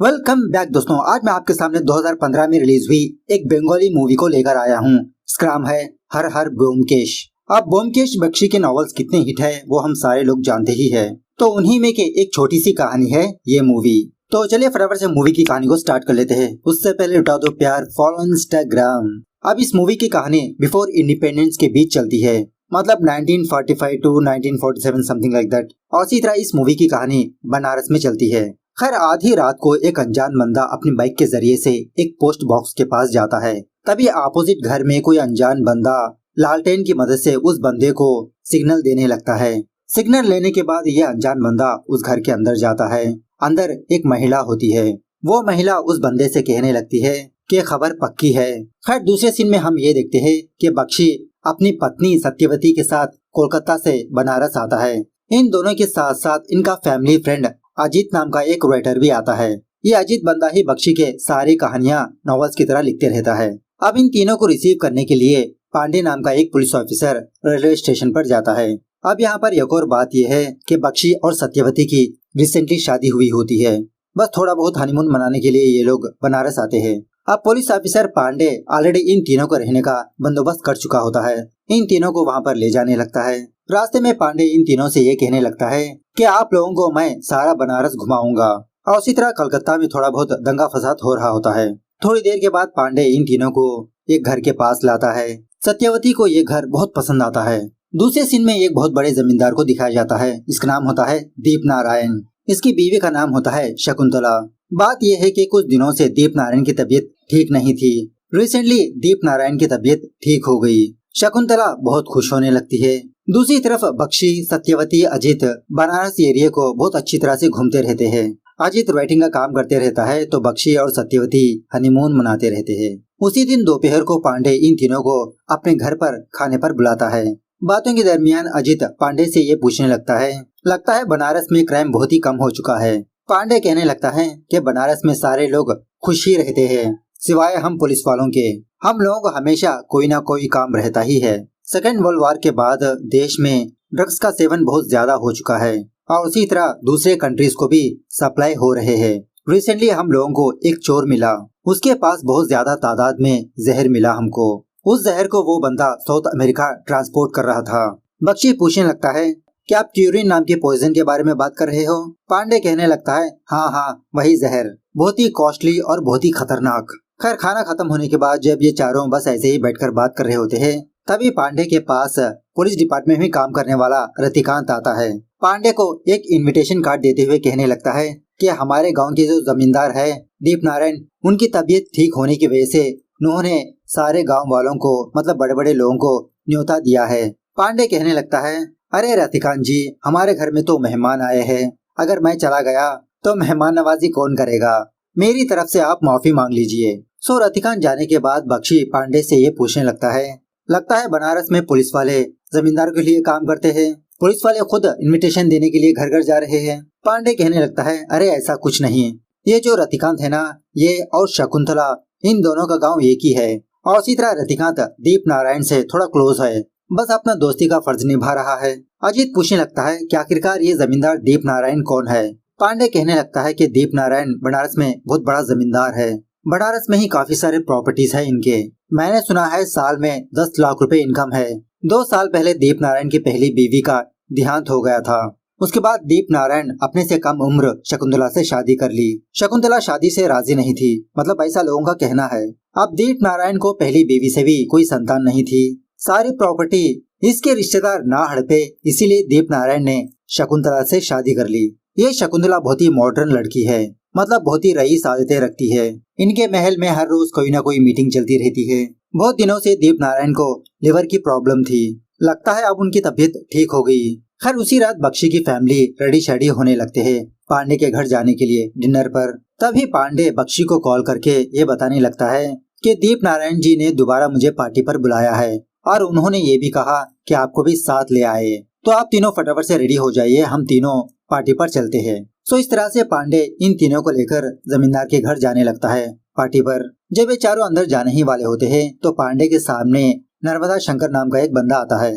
Welcome back दोस्तों। आज मैं आपके सामने 2015 में रिलीज हुई एक बंगाली मूवी को लेकर आया हूँ। इसका नाम है हर हर ब्योमकेश। अब ब्योमकेश बख्शी के नॉवेल्स कितने हिट है वो हम सारे लोग जानते ही है, तो उन्हीं में के एक छोटी सी कहानी है ये मूवी। तो चलिए फटाफट से मूवी की कहानी को स्टार्ट कर लेते हैं। उससे पहले उठा दो प्यार, फॉलो इंस्टाग्राम। अब इस मूवी की कहानी बिफोर इंडिपेंडेंस के बीच चलती है, मतलब 1945 टू 1947 समथिंग लाइक दैट। और इसी तरह इस मूवी की कहानी बनारस में चलती है। खैर आधी रात को एक अनजान बंदा अपनी बाइक के जरिए से एक पोस्ट बॉक्स के पास जाता है। तभी अपोजिट घर में कोई अनजान बंदा लालटेन की मदद से उस बंदे को सिग्नल देने लगता है। सिग्नल लेने के बाद यह अनजान बंदा उस घर के अंदर जाता है। अंदर एक महिला होती है। वो महिला उस बंदे से कहने लगती है कि खबर पक्की है। खैर दूसरे सीन में हम ये देखते हैं कि बख्शी अपनी पत्नी सत्यवती के साथ कोलकाता से बनारस आता है। इन दोनों के साथ साथ इनका फैमिली फ्रेंड अजीत नाम का एक राइटर भी आता है। ये अजीत बंदा ही बख्शी के सारी कहानियां नॉवेल्स की तरह लिखते रहता है। अब इन तीनों को रिसीव करने के लिए पांडे नाम का एक पुलिस ऑफिसर रेलवे स्टेशन पर जाता है। अब यहाँ पर एक और बात यह है कि बख्शी और सत्यवती की रिसेंटली शादी हुई होती है। बस थोड़ा बहुत हनीमून मनाने के लिए ये लोग बनारस आते हैं। अब पुलिस ऑफिसर पांडे ऑलरेडी इन तीनों को रहने का बंदोबस्त कर चुका होता है। इन तीनों को वहाँ पर ले जाने लगता है। रास्ते में पांडे इन तीनों से ये कहने लगता है कि आप लोगों को मैं सारा बनारस घुमाऊंगा। और उसी तरह कलकत्ता में थोड़ा बहुत दंगा फसाद हो रहा होता है। थोड़ी देर के बाद पांडे इन तीनों को एक घर के पास लाता है। सत्यवती को ये घर बहुत पसंद आता है। दूसरे सीन में एक बहुत बड़े जमींदार को दिखाया जाता है। इसका नाम होता है दीप नारायण। इसकी बीवी का नाम होता है शकुंतला। बात यह है कि कुछ दिनों से दीप नारायण की तबीयत ठीक नहीं थी। रिसेंटली दीप नारायण की तबीयत ठीक हो गई। शकुंतला बहुत खुश होने लगती है। दूसरी तरफ बख्शी, सत्यवती, अजीत बनारस एरिया को बहुत अच्छी तरह से घूमते रहते हैं। अजीत राइटिंग का काम करते रहता है तो बख्शी और सत्यवती हनीमून मनाते रहते हैं। उसी दिन दोपहर को पांडे इन तीनों को अपने घर पर खाने पर बुलाता है। बातों के दरमियान अजीत पांडे से ये पूछने लगता है बनारस में क्राइम बहुत ही कम हो चुका है। पांडे कहने लगता है कि बनारस में सारे लोग खुश ही रहते हैं सिवाय हम पुलिस वालों के। हम लोगों को हमेशा कोई ना कोई काम रहता ही है। सेकेंड वर्ल्ड वॉर के बाद देश में ड्रग्स का सेवन बहुत ज्यादा हो चुका है और उसी तरह दूसरे कंट्रीज को भी सप्लाई हो रहे हैं। रिसेंटली हम लोगों को एक चोर मिला, उसके पास बहुत ज्यादा तादाद में जहर मिला हमको। उस जहर को वो बंदा साउथ अमेरिका ट्रांसपोर्ट कर रहा था। बख्शी पूछने लगता है कि आप ट्यूरिन नाम के पॉइजन के बारे में बात कर रहे हो। पांडे कहने लगता है हाँ वही जहर, बहुत ही कॉस्टली और बहुत ही खतरनाक। खैर खाना खत्म होने के बाद जब ये चारों बस ऐसे ही बैठकर बात कर रहे होते हैं तभी पांडे के पास पुलिस डिपार्टमेंट में काम करने वाला रतिकांत आता है। पांडे को एक इनविटेशन कार्ड देते हुए कहने लगता है कि हमारे गांव के जो जमींदार है दीप नारायण, उनकी तबीयत ठीक होने की वजह से उन्होंने सारे गांव वालों को मतलब बड़े बड़े लोगों को न्योता दिया है। पांडे कहने लगता है अरे रतिकांत जी, हमारे घर में तो मेहमान आए हैं, अगर मैं चला गया तो मेहमान नवाजी कौन करेगा, मेरी तरफ से आप माफी मांग लीजिए। सो रतिकांत जाने के बाद बख्शी पांडे से ये पूछने लगता है बनारस में पुलिस वाले जमींदार के लिए काम करते हैं, पुलिस वाले खुद इनविटेशन देने के लिए घर घर जा रहे हैं। पांडे कहने लगता है अरे ऐसा कुछ नहीं, ये जो रतिकांत है ना, ये और शकुंतला, इन दोनों का गांव एक ही है। और इसी तरह रतिकांत दीप नारायण से थोड़ा क्लोज है, बस अपना दोस्ती का फर्ज निभा रहा है। अजीत पूछने लगता है कि आखिरकार ये जमींदार दीप नारायण कौन है। पांडे कहने लगता है कि दीप नारायण बनारस में बहुत बड़ा जमींदार है। बनारस में ही काफी सारे प्रॉपर्टीज है इनके। मैंने सुना है साल में 10 लाख रुपए इनकम है। 2 साल पहले दीप नारायण की पहली बीवी का देहांत हो गया था। उसके बाद दीप नारायण अपने से कम उम्र शकुंतला से शादी कर ली। शकुंतला शादी से राजी नहीं थी, मतलब ऐसा लोगों का कहना है। अब दीप नारायण को पहली बीवी से भी कोई संतान नहीं थी। सारी प्रॉपर्टी इसके रिश्तेदार ना हड़पे, इसीलिए दीप नारायण ने शकुंतला से शादी कर ली। ये शकुंतला बहुत ही मॉडर्न लड़की है, मतलब बहुत ही रईस आदतें रखती है। इनके महल में हर रोज कोई ना कोई मीटिंग चलती रहती है। बहुत दिनों से दीप नारायण को लिवर की प्रॉब्लम थी, लगता है अब उनकी तबीयत ठीक हो गई। खैर उसी रात बख्शी की फैमिली रेडी शेडी होने लगते हैं पांडे के घर जाने के लिए डिनर पर। तभी पांडे बख्शी को कॉल करके ये बताने लगता है कि दीप नारायण जी ने दोबारा मुझे पार्टी पर बुलाया है और उन्होंने ये भी कहा कि आपको भी साथ ले आए, तो आप तीनों फटाफट से रेडी हो जाइए, हम तीनों पार्टी पर चलते हैं। सो इस तरह से पांडे इन तीनों को लेकर जमींदार के घर जाने लगता है पार्टी पर। जब ये चारों अंदर जाने ही वाले होते हैं तो पांडे के सामने नर्मदा शंकर नाम का एक बंदा आता है।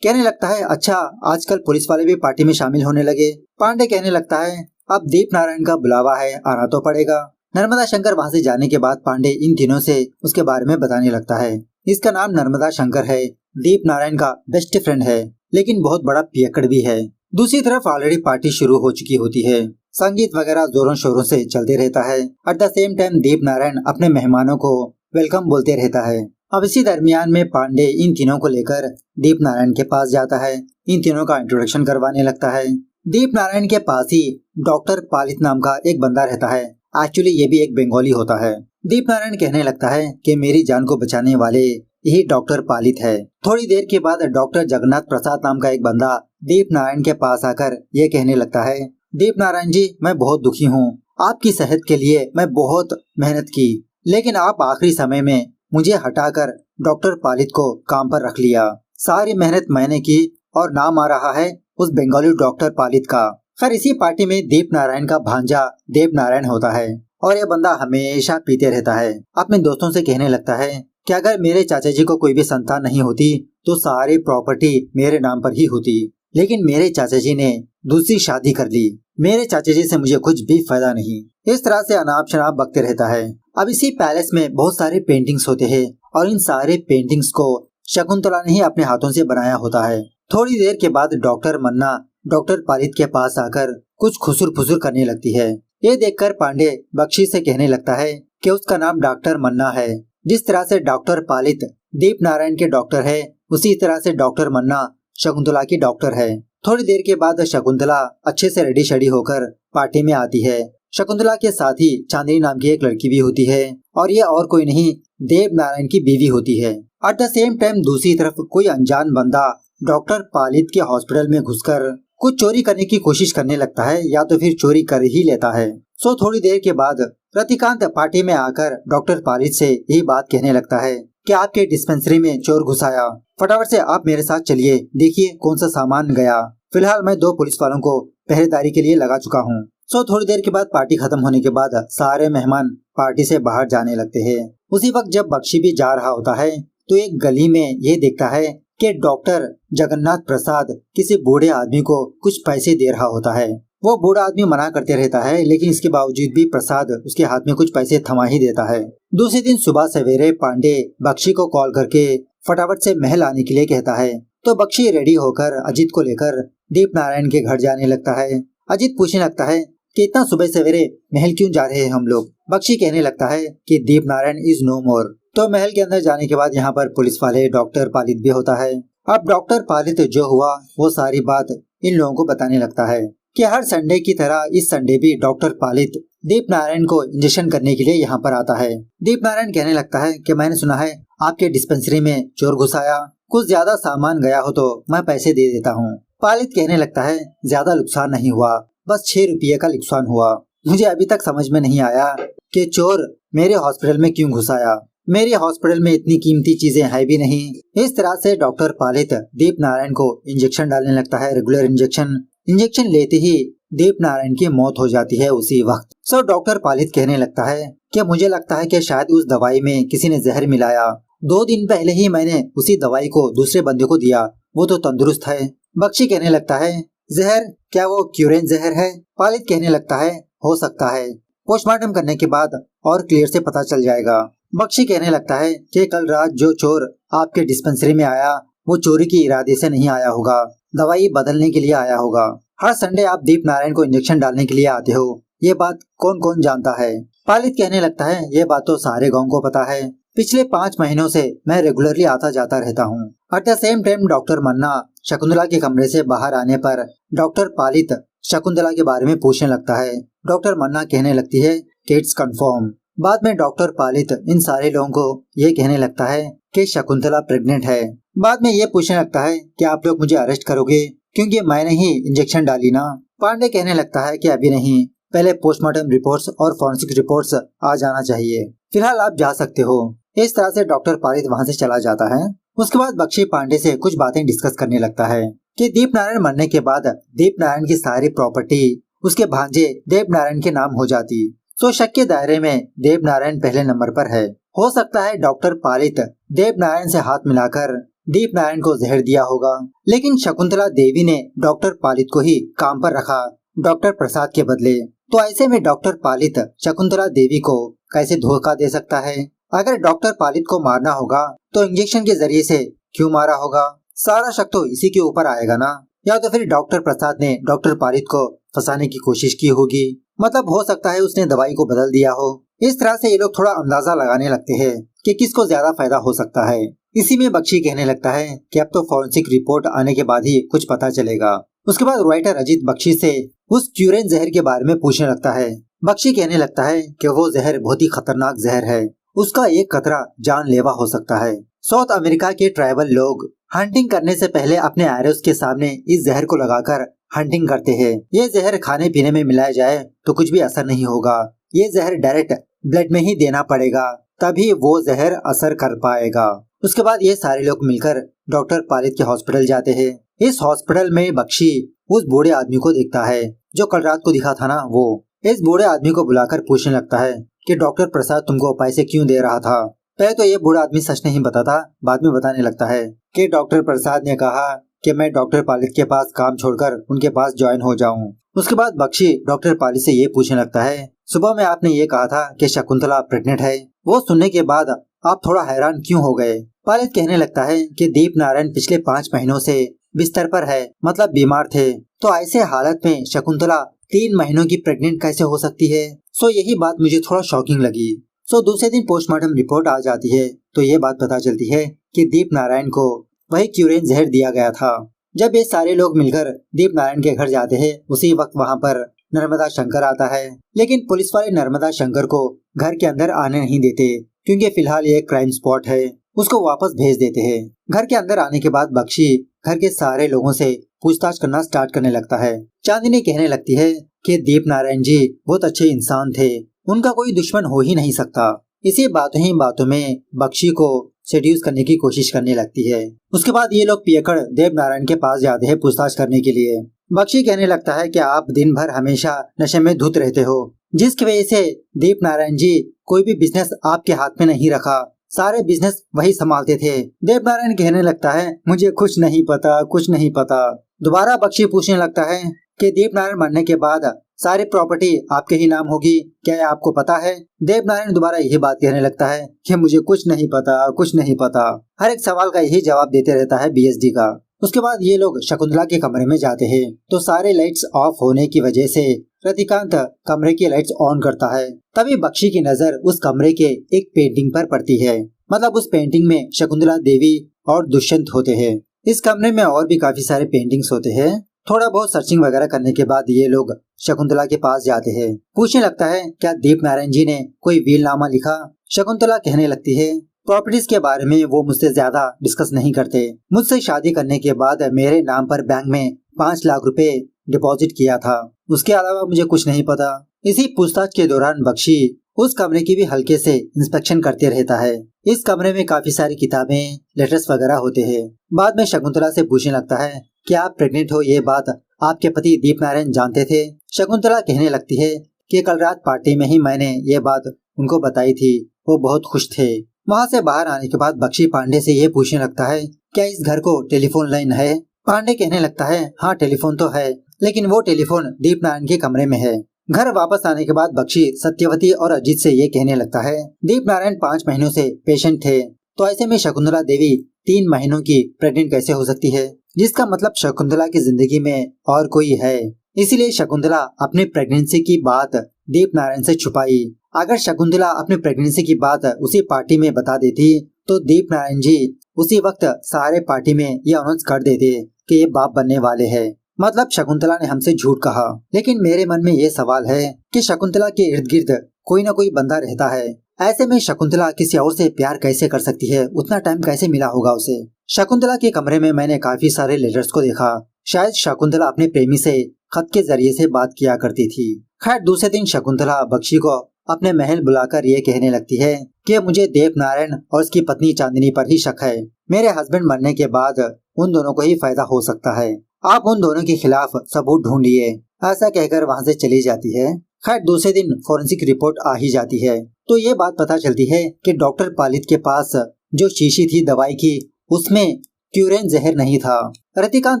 कहने लगता है अच्छा, आजकल पुलिस वाले भी पार्टी में शामिल होने लगे। पांडे कहने लगता है अब दीप नारायण का बुलावा है, आना तो पड़ेगा। नर्मदा शंकर वहाँ से जाने के बाद पांडे इन तीनों से उसके बारे में बताने लगता है। इसका नाम नर्मदा शंकर है, दीप नारायण का बेस्ट फ्रेंड है, लेकिन बहुत बड़ा पियक्कड़ भी है। दूसरी तरफ ऑलरेडी पार्टी शुरू हो चुकी होती है, संगीत वगैरह जोरों शोरों से चलते रहता है। एट द सेम टाइम दीप नारायण अपने मेहमानों को वेलकम बोलते रहता है। अब इसी दरमियान में पांडे इन तीनों को लेकर दीप नारायण के पास जाता है, इन तीनों का इंट्रोडक्शन करवाने लगता है। दीप नारायण के पास ही डॉक्टर पालित नाम का एक बंदा रहता है, एक्चुअली ये भी एक बंगाली होता है। दीप नारायण कहने लगता है कि मेरी जान को बचाने वाले यही डॉक्टर पालित है। थोड़ी देर के बाद डॉक्टर जगन्नाथ प्रसाद नाम का एक बंदा दीप नारायण के पास आकर ये कहने लगता है, दीप नारायण जी, मैं बहुत दुखी हूँ, आपकी सेहत के लिए मैं बहुत मेहनत की, लेकिन आप आखिरी समय में मुझे हटाकर डॉक्टर पालित को काम पर रख लिया। सारी मेहनत मैंने की और नाम आ रहा है उस बंगाली डॉक्टर पालित का। खैर इसी पार्टी में दीप नारायण का भांजा देव नारायण होता है और यह बंदा हमेशा पीते रहता है। अपने दोस्तों से कहने लगता है कि अगर मेरे चाचा जी को कोई भी संतान नहीं होती तो सारी प्रॉपर्टी मेरे नाम पर ही होती, लेकिन मेरे चाचा जी ने दूसरी शादी कर ली, मेरे चाचा जी से मुझे कुछ भी फायदा नहीं। इस तरह से अनाप शनाप बकते रहता है। अब इसी पैलेस में बहुत सारे पेंटिंग्स होते हैं और इन सारे पेंटिंग्स को शकुंतला ने ही अपने हाथों से बनाया होता है। थोड़ी देर के बाद डॉक्टर मन्ना डॉक्टर पालित के पास आकर कुछ खुसुर फुसुर करने लगती है। ये देखकर पांडे बख्शी से कहने लगता है कि उसका नाम डॉक्टर मन्ना है। जिस तरह से डॉक्टर पालित दीप नारायण के डॉक्टर है, उसी तरह से डॉक्टर मन्ना शकुंतला की डॉक्टर है। थोड़ी देर के बाद शकुंतला अच्छे से रेडी शेडी होकर पार्टी में आती है। शकुंतला के साथ ही चांदनी नाम की एक लड़की भी होती है और ये और कोई नहीं देव नारायण की बीवी होती है। एट द सेम टाइम दूसरी तरफ कोई अनजान बंदा डॉक्टर पालित के हॉस्पिटल में घुसकर कुछ चोरी करने की कोशिश करने लगता है या तो फिर चोरी कर ही लेता है। सो थोड़ी देर के बाद रतिकांत पार्टी में आकर डॉक्टर पालित से यही बात कहने लगता है कि आपके डिस्पेंसरी में चोर घुस आया, फटाफट से आप मेरे साथ चलिए, देखिए कौन सा सामान गया। फिलहाल मैं 2 पुलिस वालों को पहरेदारी के लिए लगा चुका हूँ। सो थोड़ी देर के बाद पार्टी खत्म होने के बाद सारे मेहमान पार्टी से बाहर जाने लगते हैं। उसी वक्त जब बख्शी भी जा रहा होता है तो एक गली में ये देखता है कि डॉक्टर जगन्नाथ प्रसाद किसी बूढ़े आदमी को कुछ पैसे दे रहा होता है। वो बूढ़ा आदमी मना करते रहता है, लेकिन इसके बावजूद भी प्रसाद उसके हाथ में कुछ पैसे थमा ही देता है। दूसरे दिन सुबह सवेरे पांडे बख्शी को कॉल करके फटाफट से महल आने के लिए कहता है, तो बख्शी रेडी होकर अजित को लेकर दीप नारायण के घर जाने लगता है। अजित पूछने लगता है कि इतना सुबह सवेरे महल क्यों जा रहे हैं हम लोग। बख्शी कहने लगता है कि दीप नारायण इज नो मोर। तो महल के अंदर जाने के बाद यहाँ पर पुलिस वाले डॉक्टर पालित भी होता है। अब डॉक्टर पालित जो हुआ वो सारी बात इन लोगों को बताने लगता है कि हर संडे की तरह इस संडे भी डॉक्टर पालित दीप नारायण को इंजेक्शन करने के लिए यहाँ पर आता है। दीप नारायण कहने लगता है कि मैंने सुना है आपके डिस्पेंसरी में चोर घुस आया, कुछ ज्यादा सामान गया हो तो मैं पैसे दे देता हूँ। पालित कहने लगता है ज्यादा नुकसान नहीं हुआ, बस 6 रुपये का नुकसान हुआ। मुझे अभी तक समझ में नहीं आया कि चोर मेरे हॉस्पिटल में क्यों घुस आया, मेरे हॉस्पिटल में इतनी कीमती चीजें है भी नहीं। इस तरह से डॉक्टर पालित दीप नारायण को इंजेक्शन डालने लगता है, रेगुलर इंजेक्शन लेते ही दीप नारायण की मौत हो जाती है उसी वक्त। सो डॉक्टर पालित कहने लगता है कि मुझे लगता है कि शायद उस दवाई में किसी ने जहर मिलाया। 2 दिन पहले ही मैंने उसी दवाई को दूसरे बंदे को दिया, वो तो तंदुरुस्त है। बख्शी कहने लगता है जहर, क्या वो क्यूरेन जहर है? पालित कहने लगता है हो सकता है, पोस्टमार्टम करने के बाद और क्लियर से पता चल जाएगा। बख्शी कहने लगता है कि कल रात जो चोर आपके डिस्पेंसरी में आया वो चोरी की इरादे से नहीं आया होगा, दवाई बदलने के लिए आया होगा। हर संडे आप दीप नारायण को इंजेक्शन डालने के लिए आते हो, ये बात कौन कौन जानता है? पालित कहने लगता है ये बात तो सारे गांव को पता है, पिछले 5 महीनों से मैं रेगुलरली आता जाता रहता हूँ। At the same time doctor Manna Shakuntala के कमरे से बाहर आने पर डॉक्टर पालित शकुंतला के बारे में पूछने लगता है। डॉक्टर मन्ना कहने लगती है कि इट्स कंफर्म। बाद में डॉक्टर पालित इन सारे लोगों को ये कहने लगता है कि शकुंतला प्रेग्नेंट है। बाद में ये पूछने लगता है कि आप लोग मुझे अरेस्ट करोगे क्योंकि मैंने ही इंजेक्शन डाली ना। पांडे कहने लगता है कि अभी नहीं, पहले पोस्टमार्टम रिपोर्ट्स और फॉरेंसिक रिपोर्ट्स आ जाना चाहिए, फिलहाल आप जा सकते हो। इस तरह से डॉक्टर पालित वहाँ से चला जाता है। उसके बाद बख्शी पांडे से कुछ बातें डिस्कस करने लगता है कि दीप नारायण मरने के बाद दीप नारायण की सारी प्रॉपर्टी उसके भांजे देव नारायण के नाम हो जाती, तो शक के दायरे में देव नारायण पहले नंबर पर है। हो सकता है डॉक्टर पालित देव नारायण से हाथ मिलाकर दीप नारायण को जहर दिया होगा, लेकिन शकुंतला देवी ने डॉक्टर पालित को ही काम पर रखा डॉक्टर प्रसाद के बदले। तो ऐसे में डॉक्टर पालित शकुंतला देवी को कैसे धोखा दे सकता है? अगर डॉक्टर पालित को मारना होगा तो इंजेक्शन के जरिए से क्यों मारा होगा? सारा शक तो इसी के ऊपर आएगा ना। या तो फिर डॉक्टर प्रसाद ने डॉक्टर पालित को फंसाने की कोशिश की होगी, मतलब हो सकता है उसने दवाई को बदल दिया हो। इस तरह से ये लोग थोड़ा अंदाजा लगाने लगते हैं कि किसको ज्यादा फायदा हो सकता है। इसी में बख्शी कहने लगता है कि अब तो फॉरेंसिक रिपोर्ट आने के बाद ही कुछ पता चलेगा। उसके बाद राइटर अजीत बख्शी से उस क्यूरेन जहर के बारे में पूछने लगता है। बख्शी कहने लगता है कि वो जहर बहुत ही खतरनाक जहर है, उसका एक कतरा जानलेवा हो सकता है। साउथ अमेरिका के ट्राइबल लोग हंटिंग करने से पहले अपने एरोस के सामने इस जहर को लगाकर हंटिंग करते हैं। ये जहर खाने पीने में मिलाया जाए तो कुछ भी असर नहीं होगा, ये जहर डायरेक्ट ब्लड में ही देना पड़ेगा, तभी वो जहर असर कर पाएगा। उसके बाद ये सारे लोग मिलकर डॉक्टर पालित के हॉस्पिटल जाते हैं। इस हॉस्पिटल में बख्शी उस बूढ़े आदमी को देखता है जो कल रात को दिखा था ना, वो इस बूढ़े आदमी को बुलाकर पूछने लगता है कि डॉक्टर प्रसाद तुमको पैसे क्यों दे रहा था। पहले तो ये बूढ़ा आदमी सच नहीं बताता, बाद में बताने लगता है कि डॉक्टर प्रसाद ने कहा कि मैं डॉक्टर पालित के पास काम छोड़कर उनके पास ज्वाइन हो जाऊं। उसके बाद बख्शी डॉक्टर पालित से ये पूछने लगता है, सुबह में आपने ये कहा था कि शकुंतला प्रेग्नेंट है, वो सुनने के बाद आप थोड़ा हैरान क्यों हो गए? पालित कहने लगता है कि दीप नारायण पिछले 5 महीनों से बिस्तर पर है, मतलब बीमार थे, तो ऐसे हालत में शकुंतला 3 महीनों की प्रेग्नेंट कैसे हो सकती है? सो यही बात मुझे थोड़ा शॉकिंग लगी। सो दूसरे दिन पोस्टमार्टम रिपोर्ट आ जाती है तो ये बात पता चलती है कि दीप नारायण को वही क्यूरेन जहर दिया गया था। जब ये सारे लोग मिलकर दीप नारायण के घर जाते हैं, उसी वक्त वहाँ पर नर्मदा शंकर आता है, लेकिन पुलिस वाले नर्मदा शंकर को घर के अंदर आने नहीं देते क्योंकि फिलहाल ये क्राइम स्पॉट है, उसको वापस भेज देते हैं। घर के अंदर आने के बाद बख्शी घर के सारे लोगों से पूछताछ करना स्टार्ट करने लगता है। चांदनी कहने लगती है कि दीप नारायण जी बहुत अच्छे इंसान थे, उनका कोई दुश्मन हो ही नहीं सकता। इसी बातों ही बातों में बख्शी को सेड्यूस करने की कोशिश करने लगती है। उसके बाद ये लोग पियकड़ देव नारायण के पास जाते हैं पूछताछ करने के लिए। बख्शी कहने लगता है कि आप दिन भर हमेशा नशे में धुत रहते हो, जिसकी वजह से दीप नारायण जी कोई भी बिजनेस आपके हाथ में नहीं रखा, सारे बिजनेस वही संभालते थे। देव नारायण कहने लगता है मुझे कुछ नहीं पता, कुछ नहीं पता। दोबारा बख्शी पूछने लगता है कि दीप नारायण मरने के बाद सारी प्रॉपर्टी आपके ही नाम होगी, क्या ये आपको पता है? देव नारायण दोबारा यही बात कहने लगता है कि मुझे कुछ नहीं पता, कुछ नहीं पता। हर एक सवाल का यही जवाब देते रहता है बीएसडी का। उसके बाद ये लोग शकुंतला के कमरे में जाते हैं तो सारे लाइट्स ऑफ होने की वजह से रतिकांत कमरे की लाइट्स ऑन करता है। तभी बख्शी की नजर उस कमरे के एक पेंटिंग पर पड़ती है, मतलब उस पेंटिंग में शकुंतला देवी और दुष्यंत होते हैं। इस कमरे में और भी काफी सारे पेंटिंग्स होते हैं। थोड़ा बहुत सर्चिंग वगैरह करने के बाद ये लोग शकुंतला के पास जाते हैं। पूछने लगता है क्या दीप नारायण जी ने कोई वीलनामा लिखा? शकुंतला कहने लगती है प्रॉपर्टीज के बारे में वो मुझसे ज्यादा डिस्कस नहीं करते, मुझसे शादी करने के बाद मेरे नाम पर बैंक में 5 लाख रुपए डिपॉजिट किया था, उसके अलावा मुझे कुछ नहीं पता। इसी पूछताछ के दौरान बख्शी उस कमरे की भी हल्के से इंस्पेक्शन करते रहता है। इस कमरे में काफी सारी किताबें, लेटर्स वगैरह होते हैं। बाद में शकुंतला से पूछने लगता है कि आप प्रेग्नेंट हो, ये बात आपके पति दीप नारायण जानते थे? शकुंतला कहने लगती है कि कल रात पार्टी में ही मैंने ये बात उनको बताई थी, वो बहुत खुश थे। वहाँ से बाहर आने के बाद बख्शी पांडे से ये पूछने लगता है क्या इस घर को टेलीफोन लाइन है? पांडे कहने लगता है हाँ टेलीफोन तो है, लेकिन वो टेलीफोन दीप नारायण के कमरे में है। घर वापस आने के बाद बख्शी सत्यवती और अजीत से ये कहने लगता है दीप नारायण 5 महीनों से पेशेंट थे, तो ऐसे में शकुंतला देवी 3 महीनों की प्रेग्नेंट कैसे हो सकती है? जिसका मतलब शकुंतला की जिंदगी में और कोई है, इसीलिए शकुंतला अपनी प्रेगनेंसी की बात दीप नारायण से छुपाई। अगर शकुंतला अपनी प्रेगनेंसी की बात उसी पार्टी में बता देती तो दीप नारायण जी उसी वक्त सारे पार्टी में ये अनाउंस कर देते कि ये बाप बनने वाले हैं, मतलब शकुंतला ने हमसे झूठ कहा। लेकिन मेरे मन में ये सवाल है कि शकुंतला के इर्द गिर्द कोई ना कोई बंदा रहता है, ऐसे में शकुंतला किसी और से प्यार कैसे कर सकती है? उतना टाइम कैसे मिला होगा उसे? शकुंतला के कमरे में मैंने काफी सारे लेटर्स को देखा, शायद शकुंतला अपने प्रेमी से खत के जरिए से बात किया करती थी। खैर दूसरे दिन शकुंतला बख्शी को अपने महल बुलाकर ये कहने लगती है कि मुझे देव नारायण और उसकी पत्नी चांदनी पर ही शक है, मेरे हस्बैंड मरने के बाद उन दोनों को ही फायदा हो सकता है, आप उन दोनों के खिलाफ सबूत ढूंढिए। ऐसा कहकर वहाँ से चली जाती है। खैर दूसरे दिन फॉरेंसिक रिपोर्ट आ ही जाती है तो ये बात पता चलती है कि डॉक्टर पालित के पास जो शीशी थी दवाई की उसमें क्यूरेन जहर नहीं था। रतिकांत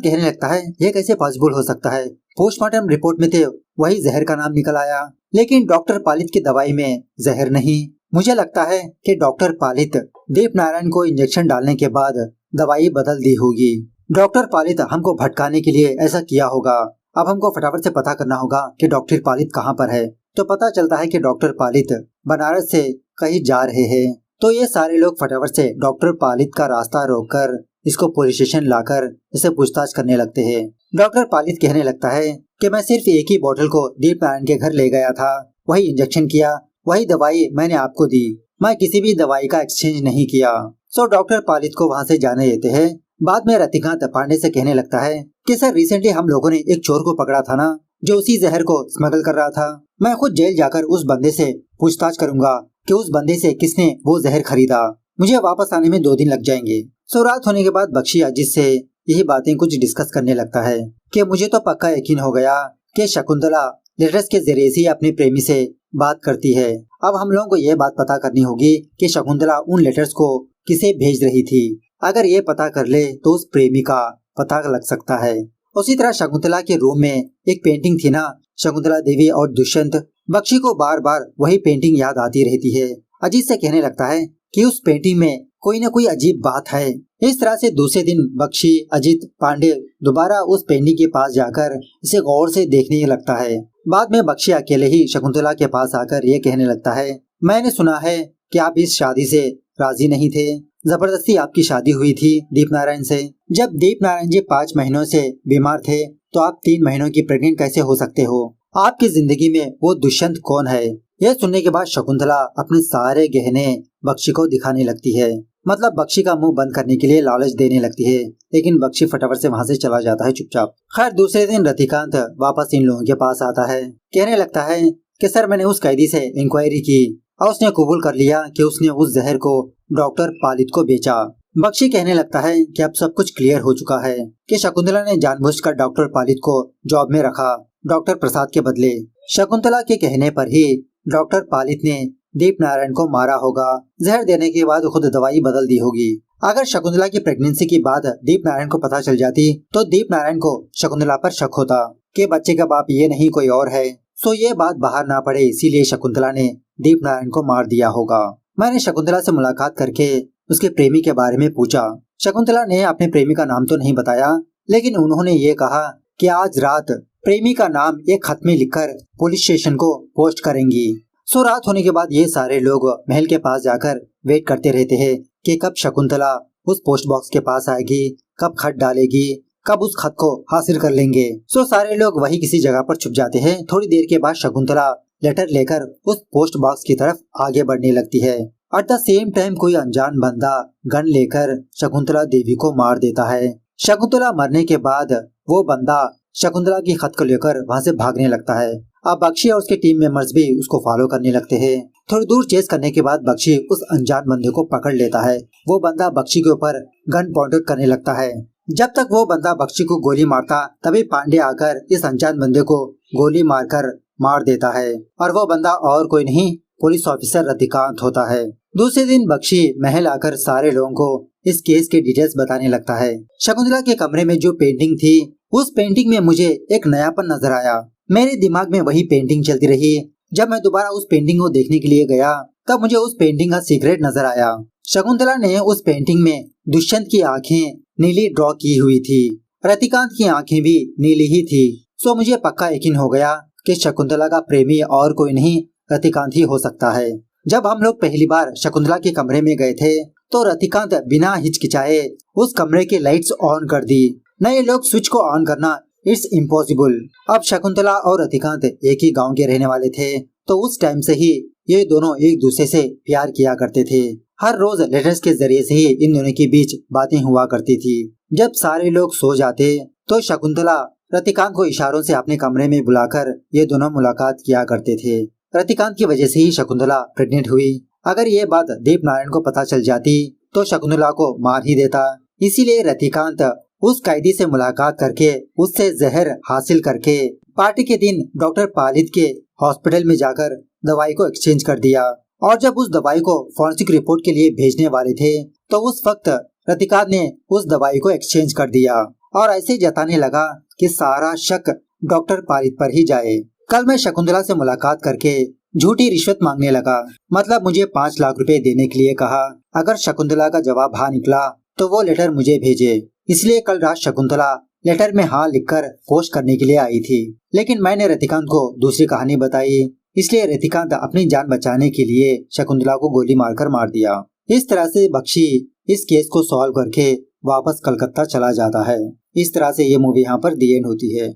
कहने लगता है ये कैसे पॉसिबल हो सकता है, पोस्टमार्टम रिपोर्ट में तो वही जहर का नाम निकल आया, लेकिन डॉक्टर पालित की दवाई में जहर नहीं। मुझे लगता है कि डॉक्टर पालित दीप नारायण को इंजेक्शन डालने के बाद दवाई बदल दी होगी। डॉक्टर पालित हमको भटकाने के लिए ऐसा किया होगा। अब हमको फटाफट से पता करना होगा कि डॉक्टर पालित कहाँ पर है। तो पता चलता है कि डॉक्टर पालित बनारस से कहीं जा रहे हैं। तो ये सारे लोग फटाफट से डॉक्टर पालित का रास्ता रोककर इसको पुलिस स्टेशन लाकर इसे पूछताछ करने लगते हैं। डॉक्टर पालित कहने लगता है कि मैं सिर्फ एक ही बोतल को दीप नारायण के घर ले गया था, वही इंजेक्शन किया, वही दवाई मैंने आपको दी, मैं किसी भी दवाई का एक्सचेंज नहीं किया। सो डॉक्टर पालित को वहाँ से जाने देते हैं। बाद में रतिकांत पांडे से कहने लगता है कि सर रिसेंटली हम लोगों ने एक चोर को पकड़ा था ना, जो उसी जहर को स्मगल कर रहा था। मैं खुद जेल जाकर उस बंदे से पूछताछ करूंगा कि उस बंदे से किसने वो जहर खरीदा। मुझे वापस आने में 2 दिन लग जाएंगे। सो रात होने के बाद बख्शी अजीत से यही बातें कुछ डिस्कस करने लगता है कि मुझे तो पक्का यकीन हो गया कि शकुंतला लेटर्स के जरिए से अपने प्रेमी से बात करती है। अब हम लोगों को यह बात पता करनी होगी कि शकुंतला उन लेटर्स को किसे भेज रही थी। अगर ये पता कर ले तो उस प्रेमी का पता लग सकता है। उसी तरह शकुंतला के रूम में एक पेंटिंग थी ना, शकुंतला देवी और दुष्यंत। बख्शी को बार बार वही पेंटिंग याद आती रहती है। अजीत से कहने लगता है कि उस पेंटिंग में कोई न कोई अजीब बात है। इस तरह से दूसरे दिन बख्शी, अजीत, पांडे दोबारा उस पेंटिंग के पास जाकर इसे गौर से देखने लगता है। बाद में बख्शी अकेले ही शकुंतला के पास आकर ये कहने लगता है, मैंने सुना है कि आप इस शादी से राजी नहीं थे, जबरदस्ती आपकी शादी हुई थी दीप नारायण से। जब दीप नारायण जी 5 महीनों से बीमार थे तो आप 3 महीनों की प्रेग्नेंट कैसे हो सकते हो? आपकी जिंदगी में वो दुष्यंत कौन है? यह सुनने के बाद शकुंतला अपने सारे गहने बख्शी को दिखाने लगती है। मतलब बख्शी का मुंह बंद करने के लिए लालच देने लगती है, लेकिन बख्शी फटाफट से वहाँ से चला जाता है चुपचाप। खैर दूसरे दिन रतिकांत वापस इन लोगों के पास आता है। कहने लगता है कि सर मैंने उस कैदी से इंक्वायरी की और उसने कबूल कर लिया कि उसने उस जहर को डॉक्टर पालित को बेचा। बख्शी कहने लगता है कि अब सब कुछ क्लियर हो चुका है कि शकुंतला ने जानबूझकर डॉक्टर पालित को जॉब में रखा डॉक्टर प्रसाद के बदले। शकुंतला के कहने पर ही डॉक्टर पालित ने दीप नारायण को मारा होगा। जहर देने के बाद खुद दवाई बदल दी होगी। अगर शकुंतला की प्रेगनेंसी की बात दीप नारायण को पता चल जाती तो दीप नारायण को शकुंतला पर शक होता कि बच्चे का बाप ये नहीं कोई और है। सो ये बात बाहर ना पड़े इसीलिए शकुंतला ने दीप नारायण को मार दिया होगा। मैंने शकुंतला से मुलाकात करके उसके प्रेमी के बारे में पूछा। शकुंतला ने अपने प्रेमी का नाम तो नहीं बताया, लेकिन उन्होंने ये कहा कि आज रात प्रेमी का नाम एक खत में लिखकर पुलिस स्टेशन को पोस्ट करेंगी। सो रात होने के बाद ये सारे लोग महल के पास जाकर वेट करते रहते हैं कि कब शकुंतला उस पोस्ट बॉक्स के पास आएगी, कब खत डालेगी, कब उस खत को हासिल कर लेंगे। सो सारे लोग वही किसी जगह पर छुप जाते हैं। थोड़ी देर के बाद शकुंतला लेटर लेकर उस पोस्ट बॉक्स की तरफ आगे बढ़ने लगती है। एट द सेम टाइम कोई अनजान बंदा गन लेकर शकुंतला देवी को मार देता है। शकुंतला मरने के बाद वो बंदा शकुंतला की खत को लेकर वहाँ से भागने लगता है। अब बख्शी और उसके टीम मेंबर्स भी उसको फॉलो करने लगते हैं। थोड़ी दूर चेस करने के बाद बख्शी उस अनजान बंदे को पकड़ लेता है। वो बंदा बख्शी के ऊपर गन पॉइंट करने लगता है। जब तक वो बंदा बख्शी को गोली मारता तभी पांडे आकर इस अनजान बंदे को गोली मारकर मार देता है और वो बंदा और कोई नहीं पुलिस ऑफिसर रतिकांत होता है। दूसरे दिन बख्शी महल आकर सारे लोगों को इस केस के डिटेल्स बताने लगता है। शकुंतला के कमरे में जो पेंटिंग थी उस पेंटिंग में मुझे एक नयापन नजर आया। मेरे दिमाग में वही पेंटिंग चलती रही। जब मैं दोबारा उस पेंटिंग को देखने के लिए गया तब मुझे उस पेंटिंग का सीक्रेट नजर आया। शकुंतला ने उस पेंटिंग में दुष्यंत की आंखें नीली ड्रॉ की हुई थी, रतिकांत की आंखें भी नीली ही थी। सो मुझे पक्का यकीन हो गया कि शकुंतला का प्रेमी और कोई नहीं रतिकांत ही हो सकता है। जब हम लोग पहली बार शकुंतला के कमरे में गए थे तो रतिकांत बिना हिचकिचाए उस कमरे की लाइट्स ऑन कर दी। नए लोग स्विच को ऑन करना इट्स इम्पॉसिबल। अब शकुंतला और रतिकांत एक ही गांव के रहने वाले थे तो उस टाइम से ही ये दोनों एक दूसरे से प्यार किया करते थे। हर रोज लेटर्स के जरिए से ही इन दोनों के बीच बातें हुआ करती थी। जब सारे लोग सो जाते तो शकुंतला रतिकांत को इशारों से अपने कमरे में बुलाकर ये दोनों मुलाकात किया करते थे। रतिकांत की वजह से ही शकुंतला प्रेग्नेंट हुई। अगर ये बात दीप नारायण को पता चल जाती तो शकुंतला को मार ही देता। इसीलिए रतिकांत उस कैदी से मुलाकात करके उससे जहर हासिल करके पार्टी के दिन डॉक्टर पालित के हॉस्पिटल में जाकर दवाई को एक्सचेंज कर दिया। और जब उस दवाई को फॉरेंसिक रिपोर्ट के लिए भेजने वाले थे तो उस वक्त रतिकांत ने उस दवाई को एक्सचेंज कर दिया और ऐसे जताने लगा कि सारा शक डॉक्टर पारित पर ही जाए। कल मैं शकुंतला से मुलाकात करके झूठी रिश्वत मांगने लगा, मतलब मुझे 5 लाख रुपए देने के लिए कहा। अगर शकुंतला का जवाब हाँ निकला तो वो लेटर मुझे भेजे। इसलिए कल रात शकुंतला लेटर में हाँ लिखकर पोस्ट करने के लिए आई थी। लेकिन मैंने रतिकांत को दूसरी कहानी बताई, इसलिए रतिकांत अपनी जान बचाने के लिए शकुंतला को गोली मारकर मार दिया। इस तरह से बख्शी इस केस को सॉल्व करके वापस कलकत्ता चला जाता है। इस तरह से ये मूवी यहाँ पर दी एंड होती है।